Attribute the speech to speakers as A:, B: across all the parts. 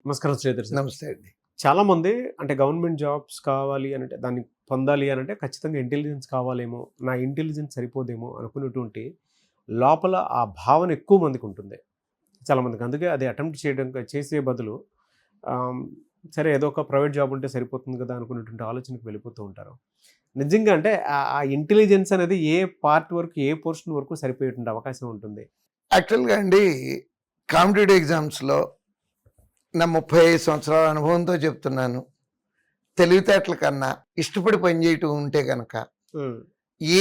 A: నమస్కారం శ్రీధర్ సార్.
B: నమస్తే అండి.
A: చాలామంది అంటే గవర్నమెంట్ జాబ్స్ కావాలి అనంటే, దాన్ని పొందాలి అనంటే ఖచ్చితంగా ఇంటెలిజెన్స్ కావాలేమో, నా ఇంటెలిజెన్స్ సరిపోదేమో అనుకునేటువంటి లోపల ఆ భావన ఎక్కువ మందికుంటుంది. చాలామందికి. అందుకే అది అటెంప్ట్ చేసే బదులు ఆహ్, సరే ఏదో ఒక ప్రైవేట్ జాబ్ ఉంటే సరిపోతుంది కదా అనుకునేటువంటి ఆలోచనకు వెళ్ళిపోతూ ఉంటారు. నిజంగా అంటే ఆ ఇంటెలిజెన్స్ అనేది ఏ పార్ట్ వరకు, ఏ పోర్షన్ వరకు సరిపోయేటువంటి అవకాశం ఉంటుంది?
B: యాక్చువల్‌గా అండి, కాంపిటేటివ్ ఎగ్జామ్స్‌లో నా 35 సంవత్సరాల అనుభవంతో చెప్తున్నాను. తెలివితేటల కన్నా ఇష్టపడి పనిచేయటం ఉంటే గనక
A: హ్మ్.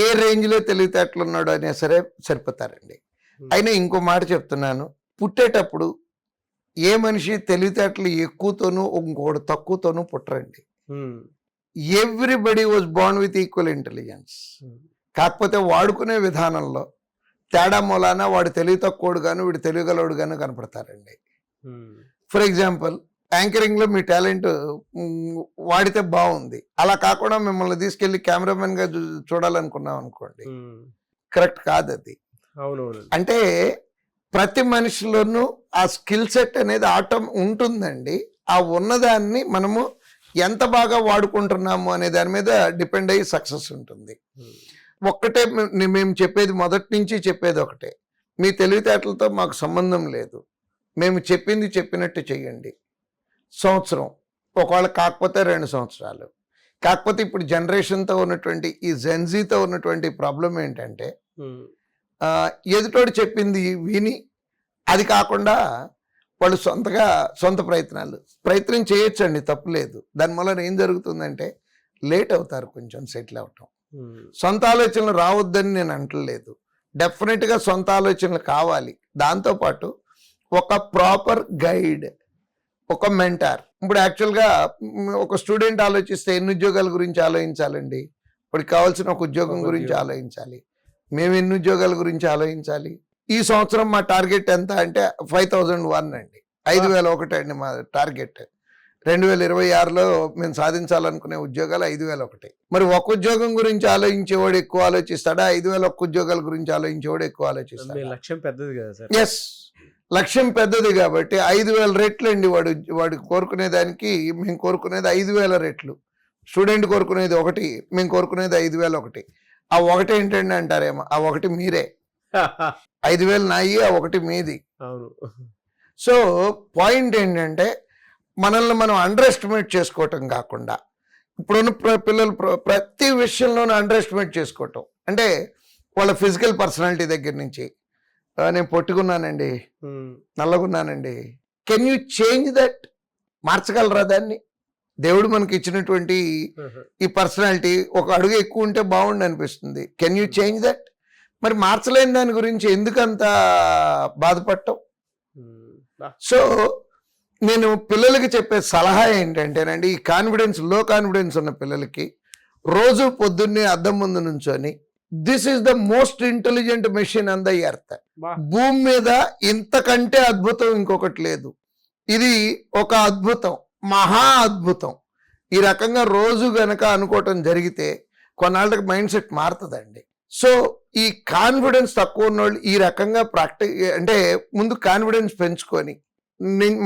B: ఏ రేంజ్‌లో తెలివితేటలున్నాడో అయినా సరే సరిపోతారండి. అయినా ఇంకో మాట చెప్తున్నాను. పుట్టేటప్పుడు ఏ మనిషి తెలివితేటలు ఎక్కువతోనూ, ఇంకొకడు తక్కువతోనూ పుట్టరండి.
A: హ్మ్.
B: Everybody was Born with equal intelligence.
A: హ్మ్.
B: కాకపోతే వాడుకునే విధానంలో తేడా మూలాన వాడు తెలివి తక్కువడు గాను, వీడు తెలివిగలవాడు గాను కనపడతారండి.
A: హ్మ్.
B: ఫర్ ఎగ్జాంపుల్, యాంకరింగ్‌లో మీ టాలెంట్ వాడితే బావుంది. అలా కాకుండా మిమ్మల్ని తీసుకెళ్ళి కెమెరామెన్‌గా చూడాలనుకున్నాం అనుకోండి,
A: హ్మ్.
B: కరెక్ట్ కాదది.
A: అవునవునండి.
B: అంటే ప్రతి మనిషిలోనూ ఆ స్కిల్ సెట్ అనేది ఉంటుందండి. ఆ ఉన్నదాన్ని మనము ఎంత బాగా వాడుకుంటున్నాము అనే దాని మీద డిపెండ్ అయ్యి సక్సెస్ ఉంటుంది.
A: హ్మ్.
B: ఒక్కటే మేము చెప్పేది, మొదటి నుంచి చెప్పేది ఒకటే. మీ తెలివితేటలతో మాకు సంబంధం లేదు. మేము చెప్పింది చెప్పినట్టు చెయ్యండి. సంవత్సరం, ఒకవేళ కాకపోతే 2 సంవత్సరాలు. కాకపోతే ఇప్పుడు జనరేషన్‌తో ఉన్నటువంటి ఈ జెన్‌జీతో ఉన్నటువంటి ప్రాబ్లమ్ ఏంటంటే,
A: హ్మ్.
B: ఎదుటోడు చెప్పింది విని, అది కాకుండా వాళ్ళు సొంత ప్రయత్నం చేయొచ్చండి, తప్పులేదు. దాని వలన ఏం జరుగుతుందంటే లేట్ అవుతారు కొంచెం సెటిల్ అవ్వటం.
A: హ్మ్.
B: సొంత ఆలోచనలు రావద్దని నేను అంటలేదు. డెఫినెట్‌గా సొంత ఆలోచనలు కావాలి. దాంతోపాటు ఒక ప్రాపర్ గైడ్, ఒక మెంటార్. ఇప్పుడు యాక్చువల్‌గా ఒక స్టూడెంట్ ఆలోచిస్తే ఎన్ని ఉద్యోగాల గురించి ఆలోచించాలండి? వాడికి కావాల్సిన ఒక ఉద్యోగం గురించి ఆలోచించాలి. మేము ఎన్ని ఉద్యోగాల గురించి ఆలోచించాలి? ఈ సంవత్సరం మా టార్గెట్ ఎంత అంటే 5001 అండి. 5001 అండి మా టార్గెట్. 2026లో మేము సాధించాలనుకునే ఉద్యోగాలు 5001. మరి ఒక ఉద్యోగం గురించి ఆలోచించేవాడు ఎక్కువ ఆలోచిస్తాడా? 5001 ఉద్యోగాల గురించి ఆలోచించేవాడు ఎక్కువ
A: మీ
B: ఆలోచిస్తాడా?
A: లక్ష్యం పెద్దది కదా సార్.
B: ఎస్. లక్ష్యం పెద్దది కాబట్టి 5000 రెట్లండి వాడు కోరుకునే దానికి మేము కోరుకునేది 5000 రెట్లు. స్టూడెంట్ కోరుకునేది ఒకటి, మేము కోరుకునేది 5001. ఆ ఒకటి ఏంటండి అంటారేమో, ఆ ఒకటి మీరే. 5000 నాయి, ఆ ఒకటి మీది.
A: అవును.
B: సో పాయింట్ ఏంటంటే, మనల్ని మనం అండర్ ఎస్టిమేట్ చేసుకోవటం కాకుండా, ఇప్పుడున్న పిల్లలు ప్రతి విషయంలోనూ అండర్ ఎస్టిమేట్ చేసుకోవటం. అంటే వాళ్ళ ఫిజికల్ పర్సనాలిటీ దగ్గర నుంచి, నేను పొట్టుకున్నానండి,
A: హ్మ్.
B: నల్లగున్నానండి. Can you change that? మార్చగలరా దాన్ని? దేవుడు మనకి ఇచ్చినటువంటి ఈ పర్సనాలిటీ ఒక అడుగు ఎక్కువ ఉంటే బాగుండు అనిపిస్తుంది. Can you change that? మరి మార్చలేని దాని గురించి ఎందుకంత బాధపడటం? సో నేను పిల్లలకి చెప్పే సలహా ఏంటంటేనండి, ఈ లో కాన్ఫిడెన్స్ ఉన్న పిల్లలకి రోజు పొద్దున్నే అద్దం ముందు నుంచొని, this is the most intelligent machine on the earth. భూమి మీద ఇంతకంటే అద్భుతం ఇంకొకటి లేదు. ఇది ఒక అద్భుతం, మహా అద్భుతం. ఈ రకంగా రోజు గనక అనుకోవటం జరిగితే కొన్నాళ్ళకి మైండ్ సెట్ మారుతుందండి. సో ఈ కాన్ఫిడెన్స్ తక్కువ ఉన్నోళ్ళు ఈ రకంగా అంటే ముందు కాన్ఫిడెన్స్ పెంచుకొని,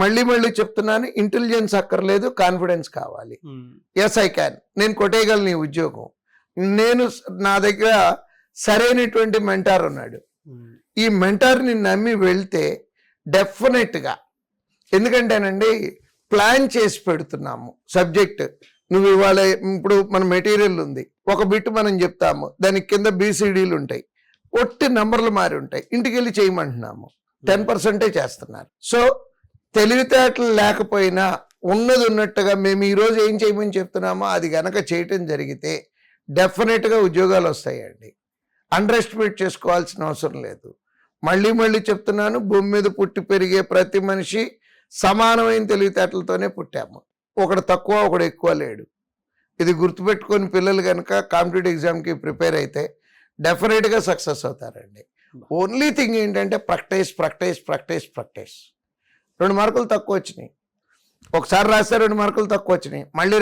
B: మళ్ళీ చెప్తున్నాను, ఇంటెలిజెన్స్ అక్కర్లేదు, కాన్ఫిడెన్స్ కావాలి. ఎస్ ఐ క్యాన్, నేను కొట్టేయగలను ఈ ఉద్యోగం. నా దగ్గర సరైనటువంటి మెంటార్ ఉన్నాడు. ఈ మెంటార్ని నమ్మి వెళ్తే డెఫినెట్గా, ఎందుకంటేనండి ప్లాన్ చేసి పెడుతున్నాము సబ్జెక్ట్. నువ్వు ఇవాళ, ఇప్పుడు మన మెటీరియల్ ఉంది, ఒక బిట్ మనం చెప్తాము, దానికి కింద BCDలు ఉంటాయి, ఒట్టి నంబర్లు మారి ఉంటాయి, ఇంటికి వెళ్ళి చేయమంటున్నాము. 10% చేస్తున్నారు. సో తెలివితేటలు లేకపోయినా ఉన్నది ఉన్నట్టుగా మేము ఈరోజు ఏం చేయమని చెప్తున్నామో అది గనక చేయటం జరిగితే డెఫినెట్గా ఉద్యోగాలు వస్తాయండి. అండర్ ఎస్టిమేట్ చేసుకోవాల్సిన అవసరం లేదు. మళ్ళీ చెప్తున్నాను, భూమి మీద పుట్టి పెరిగే ప్రతి మనిషి సమానమైన తెలివితేటలతోనే పుట్టాము. ఒకడు తక్కువ, ఒకడు ఎక్కువ లేడు. ఇది గుర్తుపెట్టుకొని పిల్లలు కనుక కాంపిటేటివ్ ఎగ్జామ్కి ప్రిపేర్ అయితే డెఫినెట్గా సక్సెస్ అవుతారండి. ఓన్లీ థింగ్ ఏంటంటే ప్రాక్టీస్. 2 మార్కులు తక్కువ వచ్చినాయి, ఒకసారి రాస్తే 2 మార్కులు తక్కువ వచ్చినాయి, మళ్ళీ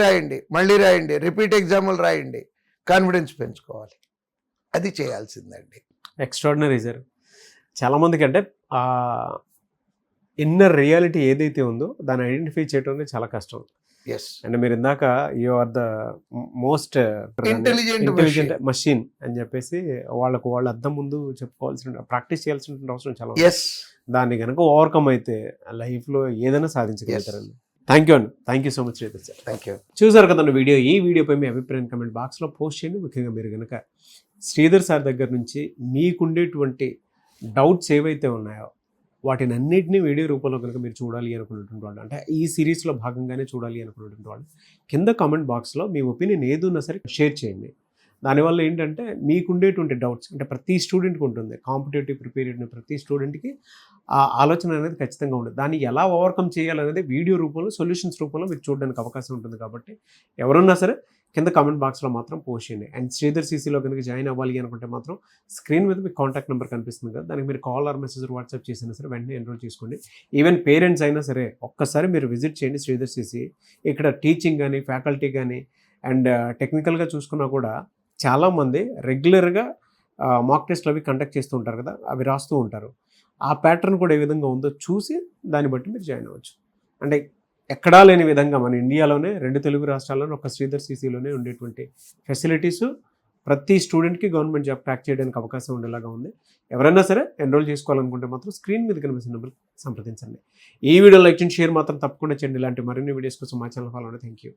B: రాయండి, రిపీట్ ఎగ్జాములు రాయండి, కాన్ఫిడెన్స్ పెంచుకోవాలి. అది చేయాల్సిందండి.
A: Extraordinary sir. చాలామందికి అంటే ఇన్నర్ రియాలిటీ ఏదైతే ఉందో దాన్ని ఐడెంటిఫై చేయడం అనేది చాలా కష్టం.
B: ఎస్,
A: అండ్ మీరు ఇందాక you are the most
B: intelligent
A: machine అని చెప్పేసి వాళ్ళ అద్దం ముందు చెప్పుకోవాల్సిన ప్రాక్టీస్ చేయాల్సిన అవసరం చాలా ఉంది.
B: ఎస్,
A: దాన్ని కనుక ఓవర్కమ్ అయితే లైఫ్లో ఏదైనా సాధించగలుగుతారండి. థ్యాంక్ యూ అండి, thank you so much Sridhar sir.
B: Thank you.
A: చూసారు కదండి వీడియో. ఈ వీడియోపై మీ అభిప్రాయం కమెంట్ బాక్స్లో పోస్ట్ చేయండి. ముఖ్యంగా మీరు కనుక శ్రీధర్ సార్ దగ్గర నుంచి మీకుండేటువంటి డౌట్స్ ఏవైతే ఉన్నాయో వాటిని అన్నింటినీ వీడియో రూపంలో కనుక మీరు చూడాలి అనుకున్నటువంటి వాళ్ళు, అంటే ఈ సిరీస్లో భాగంగానే చూడాలి అనుకున్నటువంటి వాళ్ళు, కింద కామెంట్ బాక్స్లో మీ ఒపీనియన్ ఏదున్నా సరే షేర్ చేయండి. దానివల్ల ఏంటంటే మీకుండేటువంటి డౌట్స్, అంటే ప్రతి స్టూడెంట్కి ఉంటుంది, కాంపిటేటివ్ ప్రిపేర్ అయిన ప్రతి స్టూడెంట్కి ఆ ఆలోచన అనేది ఖచ్చితంగా ఉంటుంది. దాన్ని ఎలా ఓవర్కమ్ చేయాలనేది వీడియో రూపంలో, సొల్యూషన్స్ రూపంలో మీకు చూడడానికి అవకాశం ఉంటుంది. కాబట్టి ఎవరున్నా సరే కింద కామెంట్ బాక్స్లో మాత్రం పోస్ట్ చేయండి. అండ్ శ్రీధర్ సీసీలో కనుక జాయిన్ అవ్వాలి అనుకుంటే మాత్రం స్క్రీన్ మీద మీకు కాంటాక్ట్ నెంబర్ కనిపిస్తుంది కదా, దానికి మీరు కాల్ ఆర్ మెసేజ్ వాట్సాప్ చేసినా సరే వెంటనే ఎన్రోల్ చేసుకోండి. ఈవెన్ పేరెంట్స్ అయినా సరే ఒక్కసారి మీరు విజిట్ చేయండి శ్రీధర్ సీసీ. ఇక్కడ టీచింగ్ కానీ, ఫ్యాకల్టీ కానీ, అండ్ టెక్నికల్గా చూసుకున్నా కూడా చాలామంది రెగ్యులర్గా మాక్ టెస్ట్లు అవి కండక్ట్ చేస్తూ ఉంటారు కదా, అవి రాస్తూ ఉంటారు. ఆ ప్యాటర్న్ కూడా ఏ విధంగా ఉందో చూసి దాన్ని బట్టి మీరు జాయిన్ అవ్వచ్చు. అంటే ఎక్కడా లేని విధంగా మన ఇండియాలోనే 2 తెలుగు రాష్ట్రాల్లోనే ఒక శ్రీధర్ సీసీలోనే ఉండేటువంటి ఫెసిలిటీస్ ప్రతి స్టూడెంట్కి గవర్నమెంట్ జాబ్ క్రాక్ చేయడానికి అవకాశం ఉండేలాగా ఉంది. ఎవరైనా సరే ఎన్రోల్ చేసుకోవాలనుకుంటే మాత్రం స్క్రీన్ మీద కనిపిస్తున్న నెంబర్ సంప్రదించండి. ఈ వీడియో లైక్ చేయండి, షేర్ మాత్రం తప్పకుండా చేయండి. ఇలాంటి మరిన్ని వీడియోస్ కోసం మా ఛానల్ ఫాలో అవ్వండి. Thank you.